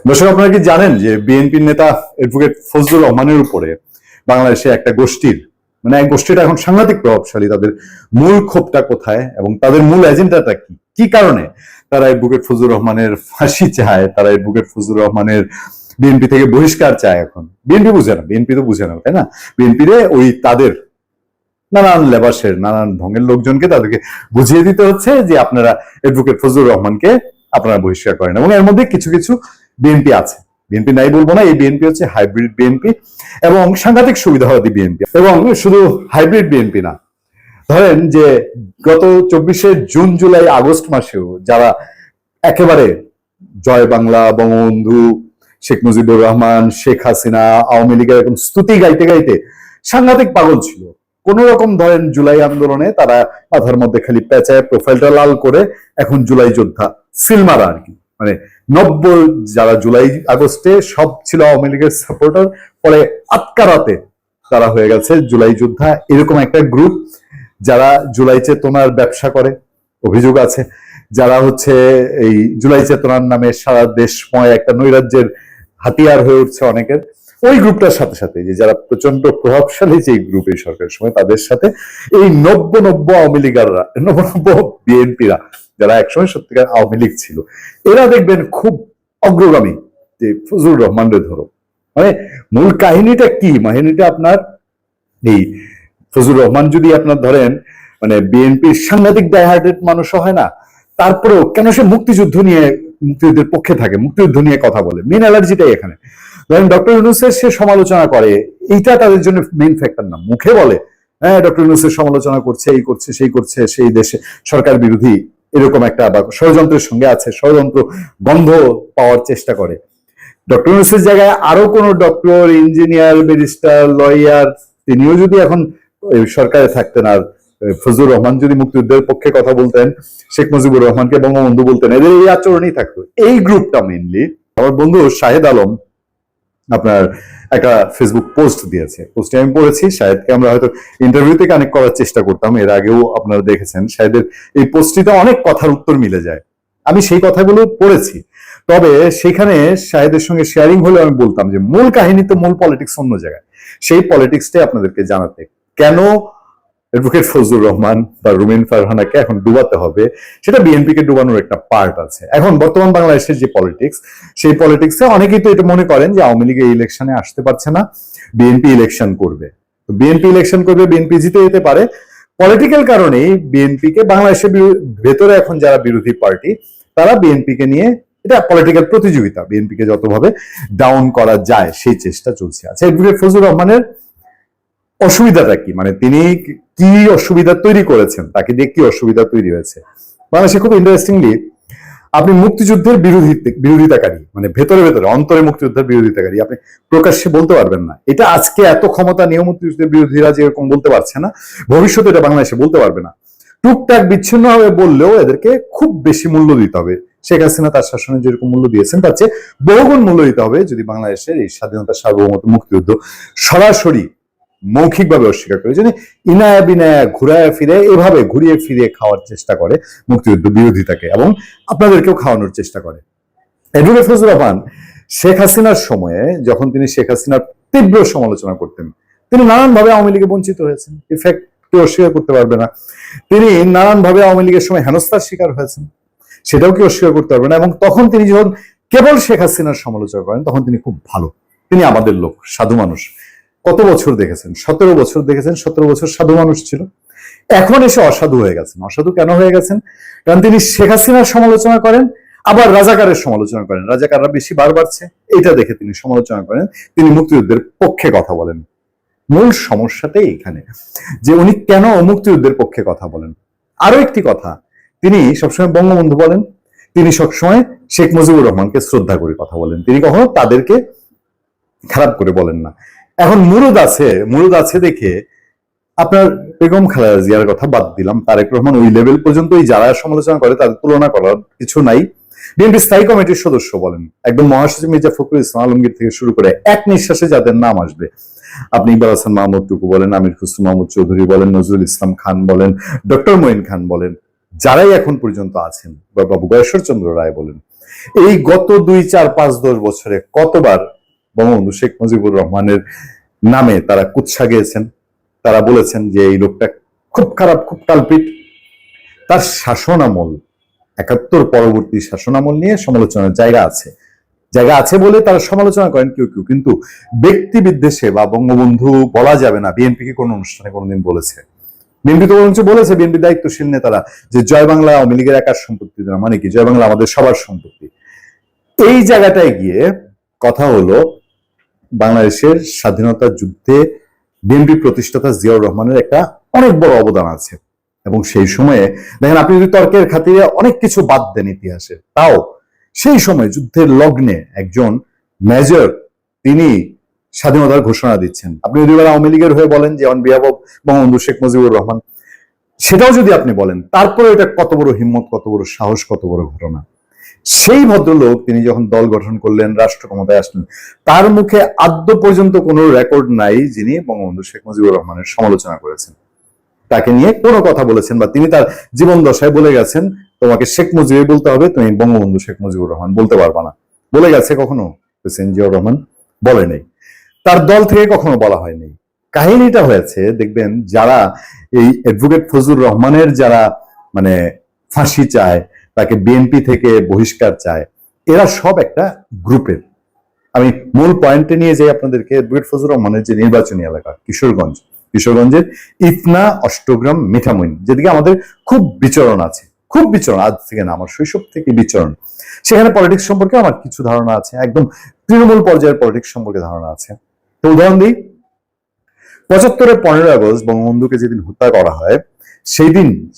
দর্শক, আপনারা কি জানেন যে বিএনপির নেতা অ্যাডভোকেট ফজলুর রহমানের উপরে বাংলাদেশে একটা গোষ্ঠীর এক গোষ্ঠীটা এখন সাংঘাতিক প্রভাবশালী। তাদের মূল ক্ষোভটা কোথায় এবং তাদের মূল এজেন্ডাটা কি, কি কারণে তারা অ্যাডভোকেট ফজলুর রহমানের ফাঁসি চায়, তারা অ্যাডভোকেট ফজলুর রহমানের বিএনপি থেকে বহিষ্কার চায়? এখন বিএনপি বুঝে না, বিএনপি তো বুঝে না, তাই না? বিএনপিরে ওই তাদের নানান লেবাসের নানান ঢঙ্গের লোকজনকে তাদেরকে বুঝিয়ে দিতে হচ্ছে যে আপনারা অ্যাডভোকেট ফজলুর রহমানকে আপনারা বহিষ্কার করেন। এবং এর মধ্যে কিছু কিছু বিএনপি আছে, বিএনপি নাই বলবো না, এই বিএনপি হচ্ছে হাইব্রিড বিএনপি এবং সাংঘাতিক সুবিধাবাদী বিএনপি। এবং শুধু হাইব্রিড বিএনপি না, ধরেন যে গত 24শে জুন জুলাই আগস্ট মাসেও যারা একেবারে জয় বাংলা, বঙ্গবন্ধু, শেখ মুজিবুর রহমান, শেখ হাসিনা, আওয়ামী লীগের এরকম স্তুতি গাইতে গাইতে সাংঘাতিক পাগল ছিল, কোন রকম ধরেন জুলাই আন্দোলনে তারা মাথার মধ্যে খালি পেঁচায় প্রোফাইলটা লাল করে এখন জুলাই যোদ্ধা সিলমারা আর কি, মানে 90 যারা জুলাই আগস্টে সব ছিল আওয়ামী লীগের সাপোর্টার, পরে আটকারাতে তারা হয়ে গেছে জুলাই যোদ্ধা। এরকম একটা গ্রুপ যারা জুলাই চেতনার ব্যবসা করে, অভিযোগ আছে, যারা হচ্ছে এই জুলাই চেতনার নামে সারা দেশময় একটা নৈরাজ্যের হাতিয়ার হয়ে উঠছে অনেকের। ওই গ্রুপটার সাথে সাথে যে যারা প্রচন্ড প্রভাবশালী যে গ্রুপ এই সরকারের সময়, তাদের সাথে এই নব্য আওয়ামী লীগাররা, নব্য বিএনপিরা যারা একসময় সত্যিকার আওয়ামী লীগ ছিল, এরা দেখবেন খুব অগ্রগামী। যে ফজলুর রহমানরে ধরো, মানে মূল কাহিনীটা কি? কাহিনীটা আপনার এই ফজলুর রহমান যদি আপনার ধরেন মানে বিএনপির সাংঘাতিক ডাইহার্টেড মানুষও হয় না, তারপরেও কেন সে মুক্তিযুদ্ধ নিয়ে, মুক্তিযুদ্ধের পক্ষে থাকে, মুক্তিযুদ্ধ নিয়ে কথা বলে, মেন অ্যালার্জিটাই এখানে। ধরেন ডক্টর ইউনূসের সে সমালোচনা করে, এইটা তাদের জন্য মেইন ফ্যাক্টর না। মুখে বলে হ্যাঁ ডক্টর ইউনূসের সমালোচনা করছে, এই করছে সেই করছে, সেই দেশে সরকার বিরোধী এরকম একটা বা ষড়যন্ত্রের সঙ্গে আছে, ষড়যন্ত্র বন্ধ পাওয়ার চেষ্টা করে। ডক্টর ইউনূসের জায়গায় আরো কোনো ডক্টর, ইঞ্জিনিয়ার, ব্যারিস্টার, লয়ার তিনিও যদি এখন সরকারে থাকতেন আর ফজলুর রহমান যদি মুক্তিযুদ্ধের পক্ষে কথা বলতেন, শেখ মুজিবুর রহমানকে বঙ্গবন্ধু বলতেন, এদের এই আচরণই থাকতো। এই গ্রুপটা মেইনলি। আমার বন্ধু শাহেদ আলম আপনার একটা ফেসবুক পোস্ট দিয়েছে, পোস্টে আমি পড়েছি। শাহেদকে আমরা হয়তো ইন্টারভিউতে কানেক্ট করার চেষ্টা করতাম, এর আগেও আপনারা দেখেছেন। শাহেদের এই পোস্টটিতে অনেক কথার উত্তর মিলে যায়, আমি সেই কথাগুলো পড়েছি। তবে সেখানে শাহেদের সঙ্গে শেয়ারিং হলে আমি বলতাম যে মূল কাহিনী তো, মূল পলিটিক্স অন্য জায়গায়। সেই পলিটিক্সটাই আপনাদেরকে জানাতে, কেন অ্যাডভোকেট ফজলুর রহমান বা রুমিন ফারহানাকে এখন ডুবাতে হবে, সেটা বিএনপিকে ডুবানোর একটা পার্ট আছে। এখন বর্তমান বাংলাদেশের যে পলিটিক্স, সেই পলিটিক্সে অনেকেই তো এটা মনে করেন যে আওয়ামী লীগ এই ইলেকশনে আসতে পারছে না, বিএনপি ইলেকশন করবে। তো বিএনপি ইলেকশন করবে, বিএনপি জিতে যেতে পারে। পলিটিক্যাল কারণেই বিএনপিকে বাংলাদেশের ভেতরে এখন যারা বিরোধী পার্টি, তারা বিএনপিকে নিয়ে, এটা পলিটিক্যাল প্রতিযোগিতা, বিএনপিকে যতভাবে ডাউন করা যায় সেই চেষ্টা চলছে। আচ্ছা, অ্যাডভোকেট ফজলুর রহমানের অসুবিধাটা কি, মানে তিনি কি অসুবিধা তৈরি করেছেন, তাকে দিয়ে কি অসুবিধা তৈরি হয়েছে? বাংলাদেশে খুব ইন্টারেস্টিংলি আপনি মুক্তিযুদ্ধের বিরোধিতাকারী, মানে ভেতরে ভেতরে অন্তরে মুক্তিযুদ্ধের বিরোধিতাকারী আপনি প্রকাশ্যে বলতে পারবেন না। এটা আজকে এত ক্ষমতা নিয়েও মুক্তিযুদ্ধের বিরোধীরা যেরকম বলতে পারছে না, ভবিষ্যতে এটা বাংলাদেশে বলতে পারবে না। টুকটাক বিচ্ছিন্নভাবে বললেও এদেরকে খুব বেশি মূল্য দিতে হবে। শেখ হাসিনা তার শাসনে যেরকম মূল্য দিয়েছেন, তার চেয়ে বহুগুণ মূল্য দিতে হবে যদি বাংলাদেশের এই স্বাধীনতা, সার্বভৌমত্ব, মুক্তিযুদ্ধ সরাসরি মৌখিকভাবে অস্বীকার করে, যদি ইনায়া বিনায়া ঘুরায় ফিরে, এভাবে ঘুরিয়ে ফিরিয়ে খাওয়ার চেষ্টা করে মুক্তিযুদ্ধ বিরোধিতাকে, এবং আপনাদেরকেও খাওয়ানোর চেষ্টা করে। অ্যাডভোকেট ফজলুর রহমান শেখ হাসিনার সময়ে, যখন তিনি শেখ হাসিনার তীব্র সমালোচনা করতেন, তিনি নানানভাবে আওয়ামী লীগে বঞ্চিত হয়েছেন, ইফেক্ট কেউ অস্বীকার করতে পারবে না। তিনি নানানভাবে আওয়ামী লীগের সময় হেনস্থার শিকার হয়েছেন, সেটাও কেউ অস্বীকার করতে পারবে না। এবং তখন তিনি যখন কেবল শেখ হাসিনার সমালোচনা করেন, তখন তিনি খুব ভালো, তিনি আমাদের লোক, সাধু মানুষ। কত বছর দেখেছেন? 17 বছর দেখেছেন। 17 বছর সাধু মানুষ ছিল, এখন এসে অসাধু হয়ে গেছেন। অসাধু কেন হয়ে গেছেন? কারণ তিনি শেখ হাসিনার সমালোচনা করেন, আবার রাজাকারের সমালোচনা করেন, রাজাকাররা বেশি বার বাড়ছে এটা দেখে তিনি সমালোচনা করেন, তিনি মুক্তিযুদ্ধের পক্ষে কথা বলেন। মূল সমস্যাটাই এখানে যে উনি কেন মুক্তিযুদ্ধের পক্ষে কথা বলেন। আরো একটি কথা, তিনি সবসময় বঙ্গবন্ধু বলেন, তিনি সবসময় শেখ মুজিবুর রহমানকে শ্রদ্ধা করে কথা বলেন, তিনি কখনো তাদেরকে খারাপ করে বলেন না। এখন মুরুদ আছে দেখে আপনার বেগম খালেদা জিয়ার কথা বাদ দিলাম, তারেক রহমান ওই লেভেল পর্যন্তই যারা সমালোচনা করে তাদের তুলনা করার কিছু নাই। বিএনপি স্থায়ী কমিটির সদস্য বলেন, একদম মহাসচিব মির্জা ফখরুল ইসলাম আলমগীর থেকে শুরু করে এক নিঃশ্বাসে যাদের নাম আসবে, আপনি ইকবাল হাসান মাহমুদ টুকু বলেন, আমির খুসরু মাহমুদ চৌধুরী বলেন, নজরুল ইসলাম খান বলেন, ডক্টর মঈন খান বলেন, যারাই এখন পর্যন্ত আছেন, বা বাবু গয়েশ্বর চন্দ্র রায় বলেন, এই গত 2, 4, 5, 10 বছরে কতবার বঙ্গবন্ধু শেখ মুজিবুর রহমানের নামে তারা কুৎসা গেয়েছেন, তারা বলেছেন যে এই লোকটা খুব খারাপ, খুব কালপিট। তার শাসনামল, 71 পরবর্তী শাসনামল নিয়ে সমালোচনার জায়গা আছে বলে তারা সমালোচনা করেন কেউ কেউ, কিন্তু ব্যক্তি বিদ্বেষে বা বঙ্গবন্ধু বলা যাবে না বিএনপিকে কোন অনুষ্ঠানে কোনোদিন বলেছে। বিএনপি তো বলেছে, বিএনপি দায়িত্বশীল নেতারা, যে জয় বাংলা আওয়ামী লীগের একার সম্পত্তি না, মানে কি জয় বাংলা আমাদের সবার সম্পত্তি। এই জায়গাটায় গিয়ে কথা হলো বাংলাদেশের স্বাধীনতা যুদ্ধে বিএনপি প্রতিষ্ঠাতা জিয়াউর রহমানের একটা অনেক বড় অবদান আছে। এবং সেই সময়ে দেখেন, আপনি যদি তর্কের খাতিরে অনেক কিছু বাদ দেন ইতিহাসে, তাও সেই সময় যুদ্ধের লগ্নে একজন মেজর তিনি স্বাধীনতার ঘোষণা দিচ্ছেন। আপনি যদি আওয়ামী লীগের হয়ে বলেন যে on behalf of Bangabandhu Sheikh Mujibur Rahman, সেটাও যদি আপনি বলেন, তারপরে এটা কত বড় হিম্মত, কত বড় সাহস, কত বড় ঘটনা। সেই ভদ্রলোক তিনি যখন দল গঠন করলেন, রাষ্ট্র ক্ষমতায় আসলেন, তার মুখে আদ্য পর্যন্ত কোনো রেকর্ড নাই যিনি বঙ্গবন্ধু শেখ মুজিবুর রহমানের সমালোচনা করেছেন, তাকে নিয়ে কোনো কথা বলেছেন, বা তিনি তার জীবন দশায় বলে গেছেন তোমাকে শেখ মুজিব বলতে হবে, তুমি বঙ্গবন্ধু শেখ মুজিবুর রহমান বলতে পারবা না, বলে গেছে কখনো? হোসেন জিয়াউর রহমান বলে নেই, তার দল থেকে কখনো বলা হয়নি। কাহিনীটা হয়েছে, দেখবেন যারা এই অ্যাডভোকেট ফজলুর রহমানের যারা মানে ফাঁসি চায়, তাকে বিএনপি থেকে বহিষ্কার চায়, এরা সব একটা গ্রুপের। আমি মূল পয়েন্টে নিয়ে যাই আপনাদেরকে। অ্যাডভোকেট ফজলুর রহমানের যে নির্বাচনী এলাকা কিশোরগঞ্জের ইফনা, অষ্টগ্রাম, মিঠামইন, যেদিকে আমাদের খুব বিচরণ আছে, খুব বিচরণ, আজ থেকে না, আমার শৈশব থেকে বিচরণ। সেখানে পলিটিক্স সম্পর্কে আমার কিছু ধারণা আছে, একদম তৃণমূল পর্যায়ের পলিটিক্স সম্পর্কে ধারণা আছে। তো উদাহরণ দিই, 75-এর 15 আগস্ট বঙ্গবন্ধুকে যেদিন হত্যা করা হয়,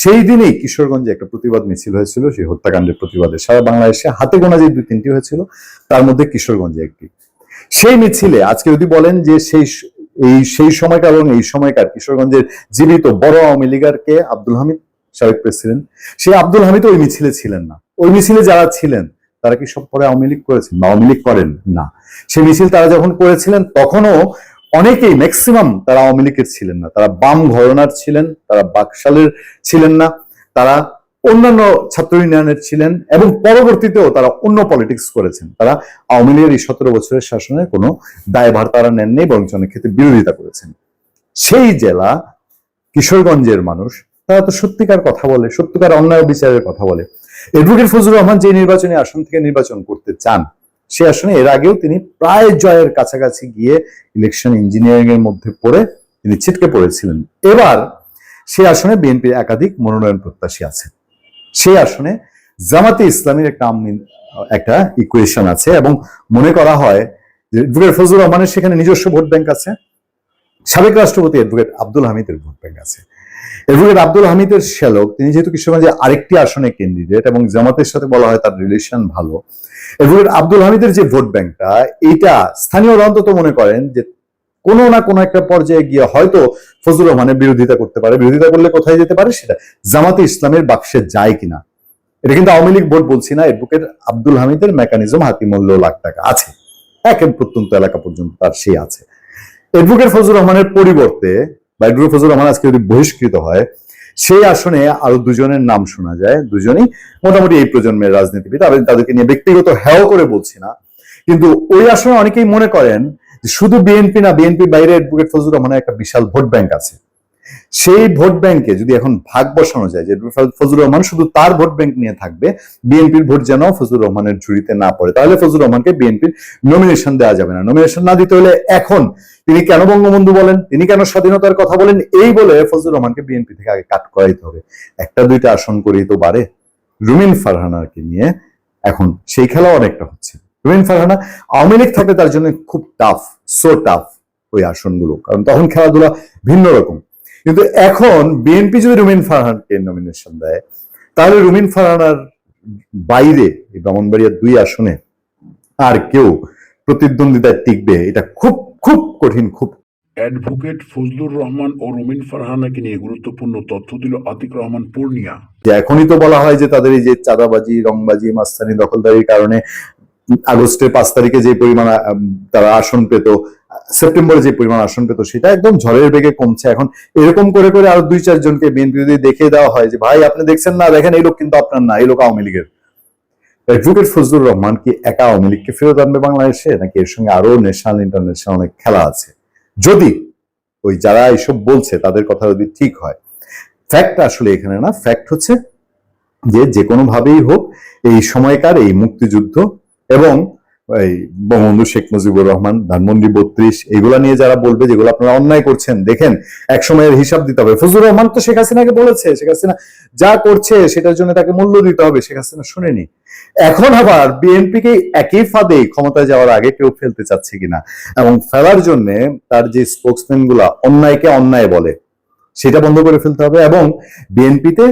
সেই দিনেই কিশোরগঞ্জে একটা প্রতিবাদ মিছিল হয়েছিল সেই হত্যাকাণ্ডের প্রতিবাদে। সারা বাংলাদেশে হাতে গোনা যে 2-3টি হয়েছিল, তার মধ্যে কিশোরগঞ্জে একটি। সেই মিছিলে আজকে যদি বলেন যে সেই সময়কার এবং এই সময়কার কিশোরগঞ্জের জীবিত বড় আওয়ামী লীগার কে, আব্দুল হামিদ, সাবেক প্রেসিডেন্ট, সেই আব্দুল হামিদ ওই মিছিলে ছিলেন না। ওই মিছিলে যারা ছিলেন তারা কি সব পরে আওয়ামী লীগ করেছেন বা আওয়ামী লীগ করেন না? সেই মিছিল তারা যখন করেছিলেন তখনও অনেকেই, ম্যাক্সিমাম তারা আওয়ামী লীগের ছিলেন না, তারা বাম ঘরানার ছিলেন, তারা বাকশালের ছিলেন না, তারা অন্যান্য ছাত্র ইউনিয়নের ছিলেন, এবং পরবর্তীতেও তারা অন্য পলিটিক্স করেছেন। তারা আওয়ামী লীগের এই 17 বছরের শাসনের কোনো দায়ভার তারা নেননি, বরং অনেক ক্ষেত্রে বিরোধিতা করেছেন। সেই জেলা কিশোরগঞ্জের মানুষ, তারা তো সত্যিকার কথা বলে, সত্যিকার অন্যায় বিচারের কথা বলে। অ্যাডভোকেট ফজলুর রহমান যে নির্বাচনী আসন থেকে নির্বাচন করতে চান, সে আসনে এর আগেও তিনি প্রায় জয়ের কাছাকাছি গিয়ে ইলেকশন ইঞ্জিনিয়ারিং এর মধ্যে পড়ে তিনি ছিটকে পড়েছিলেন। এবার সে আসনে বিএনপির একাধিক মনোনয়ন প্রত্যাশী আছে। সেই আসনে জামাতে ইসলামীর একটা ইকুয়েশন আছে, এবং মনে করা হয় যে অ্যাডভোকেট ফজলুর রহমানের সেখানে নিজস্ব ভোট ব্যাংক আছে, সাবেক রাষ্ট্রপতি অ্যাডভোকেট আব্দুল হামিদের ভোট ব্যাংক আছে। অ্যাডভোকেট আব্দুল হামিদের শ্যালক, তিনি যেহেতু কিশোরগঞ্জে আরেকটি আসনে ক্যান্ডিডেট এবং জামাতের সাথে বলা হয় তার রিলেশন ভালো, অ্যাডভোকেট আব্দুল হামিদের যে ভোট ব্যাংকটা, এইটা স্থানীয়রা অন্তত মনে করেন যে কোনো না কোনো একটা পর্যায়ে গিয়ে হয়তো ফজলুর রহমানের বিরোধিতা করতে পারে। বিরোধিতা করলে কোথায় যেতে পারে, সেটা জামাতে ইসলামের বাক্সে যায় কিনা। এটা কিন্তু আওয়ামী লীগ ভোট বলছি না, অ্যাডভোকেট আব্দুল হামিদের মেকানিজম হাতিমূল্য লাখ টাকা আছে, একের প্রত্যন্ত এলাকা পর্যন্ত তার সেই আছে। অ্যাডভোকেট ফজলুর রহমানের পরিবর্তে বা অ্যাডভোকেট ফজলুর রহমান আজকে যদি বহিষ্কৃত হয়, সেই আসনে আরো দুজনের নাম শোনা যায়। দুজনই মোটামুটি এই প্রজন্মের রাজনীতিবিদ, তাদেরকে নিয়ে ব্যক্তিগত হেয় করে বলছি না, কিন্তু ওই আসনে অনেকেই মনে করেন যে শুধু বিএনপি না, বিএনপির বাইরে অ্যাডভোকেট ফজলুর রহমানের একটা বিশাল ভোট ব্যাংক আছে। সেই ভোট ব্যাংকে যদি এখন ভাগ বসানো যায় যে ফজলুর রহমান শুধু তার ভোট ব্যাংক নিয়ে থাকবে, বিএনপির ভোট যেন ফজলুর রহমানের ঝুড়িতে না পড়ে, তাহলে ফজলুর রহমানকে বিএনপির নমিনেশন দেওয়া যাবে না। নমিনেশন না দিতে হলে এখন তিনি কেন বঙ্গবন্ধু বলেন, তিনি কেন স্বাধীনতার কথা বলেন, এই বলে ফজলুর রহমানকে বিএনপি থেকে আগে কাট করাইতে হবে। একটা দুইটা আসন করেই তো বাড়ে। রুমিন ফারহানাকে নিয়ে এখন সেই খেলা অনেকটা হচ্ছে। রুমিন ফারহানা আওয়ামী লীগ থাকলে তার জন্য খুব টাফ, সো টাফ ওই আসনগুলো, কারণ তখন খেলাধুলা ভিন্ন রকম। কিন্তু এখন বিএনপি যদি রুমিন ফারহানকে নমিনেশন দেয়, তাহলে রুমিন ফারহানার বাইরে ব্রাহ্মণবাড়িয়ার 2 আসনে আর কেউ প্রতিদ্বন্দ্বিতায় টিকবে, এটা খুব খুব কঠিন। খুব অ্যাডভোকেট ফজলুর রহমান ও রুমিন ফারহানাকে নিয়ে গুরুত্বপূর্ণ তথ্য দিল আতিক রহমান পূর্ণিয়া। এখনই তো বলা হয় যে তাদের এই যে চাঁদাবাজি, রংবাজি, মাস্তানি, দখলদারির কারণে আগস্টের 5 তারিখে যে পরিমাণ তারা আসন পেত, সেপ্টেম্বরে যে পরিমাণ আসন পেত, সেটা একদম ঝড়ের বেগে কমছে। এখন এরকম করে করে আরো 2-4 জনকে বিএনপি যদি দেখিয়ে দেওয়া হয় যে ভাই আপনি দেখছেন না, দেখেন এই লোক কিন্তু আপনার না, এই লোক আওয়ামী লীগের, অ্যাডভোকেট ফজলুর রহমান কি একা আওয়ামী লীগকে ফেরত আনবে বাংলাদেশে, নাকি এর সঙ্গে আরো ন্যাশনাল ইন্টারন্যাশনাল অনেক খেলা আছে? যদি ওই যারা এইসব বলছে তাদের কথা যদি ঠিক হয়, ফ্যাক্ট আসলে এখানে না, ফ্যাক্ট হচ্ছে যে কোনো ভাবেই হোক এই সময়কার এই মুক্তিযুদ্ধ এবং এই বঙ্গবন্ধু শেখ মুজিবুর রহমান, ধানমন্ডি 32 এগুলা নিয়ে যারা বলবে যেগুলো আপনারা অন্যায় করছেন, দেখেন এক সময়ের হিসাব দিতে হবে। ফজলুর রহমান তো শেখ হাসিনাকে বলেছে শেখ হাসিনা যা করছে সেটার জন্য তাকে মূল্য দিতে হবে, শেখ হাসিনা শুনেনি। এখন আবার বিএনপিকে একই ফাঁদে ক্ষমতায় যাওয়ার আগে কেউ ফেলতে চাচ্ছে কিনা, এবং ফেলার জন্য তার যে স্পোক্সম্যান গুলা অন্যায়কে অন্যায় বলে সেটা বন্ধ করে ফেলতে হবে। এবং বিএনপিতে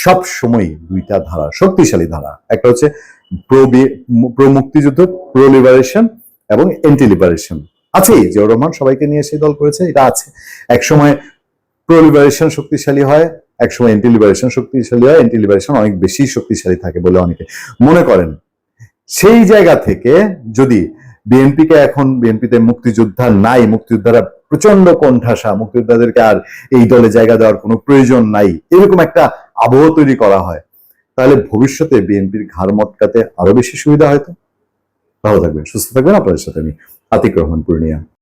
সব সময় দুইটা ধারা, শক্তিশালী ধারা, একটা হচ্ছে প্রো মুক্তিযুদ্ধ, প্রো লিবারেশন এবং এন্টি লিবারেশন আছেই। জিয়াউর রহমান সবাইকে নিয়ে সেই দল করেছে, এটা আছে। এক সময় প্রো লিবারেশন শক্তিশালী হয়, এক সময় এন্টি লিবারেশন শক্তিশালী হয়, এন্টি লিবারেশন অনেক বেশি শক্তিশালী থাকে বলে অনেকে মনে করেন। সেই জায়গা থেকে যদি বিএনপিকে এখন, বিএনপিতে মুক্তিযোদ্ধা নাই, মুক্তিযোদ্ধারা প্রচন্ড কোণঠাসা, মুক্তিযোদ্ধাদেরকে আর এই দলে জায়গা দেওয়ার কোনো প্রয়োজন নাই, এরকম একটা আবহ তৈরি করা হয়, তাহলে ভবিষ্যতে বিএনপির ঘাড় মটকাতে আরো বেশি সুবিধা হয়তো। ভালো থাকবেন, সুস্থ থাকবেন। আপনাদের সাথে আমি আতিক রহমান পূর্ণিয়া।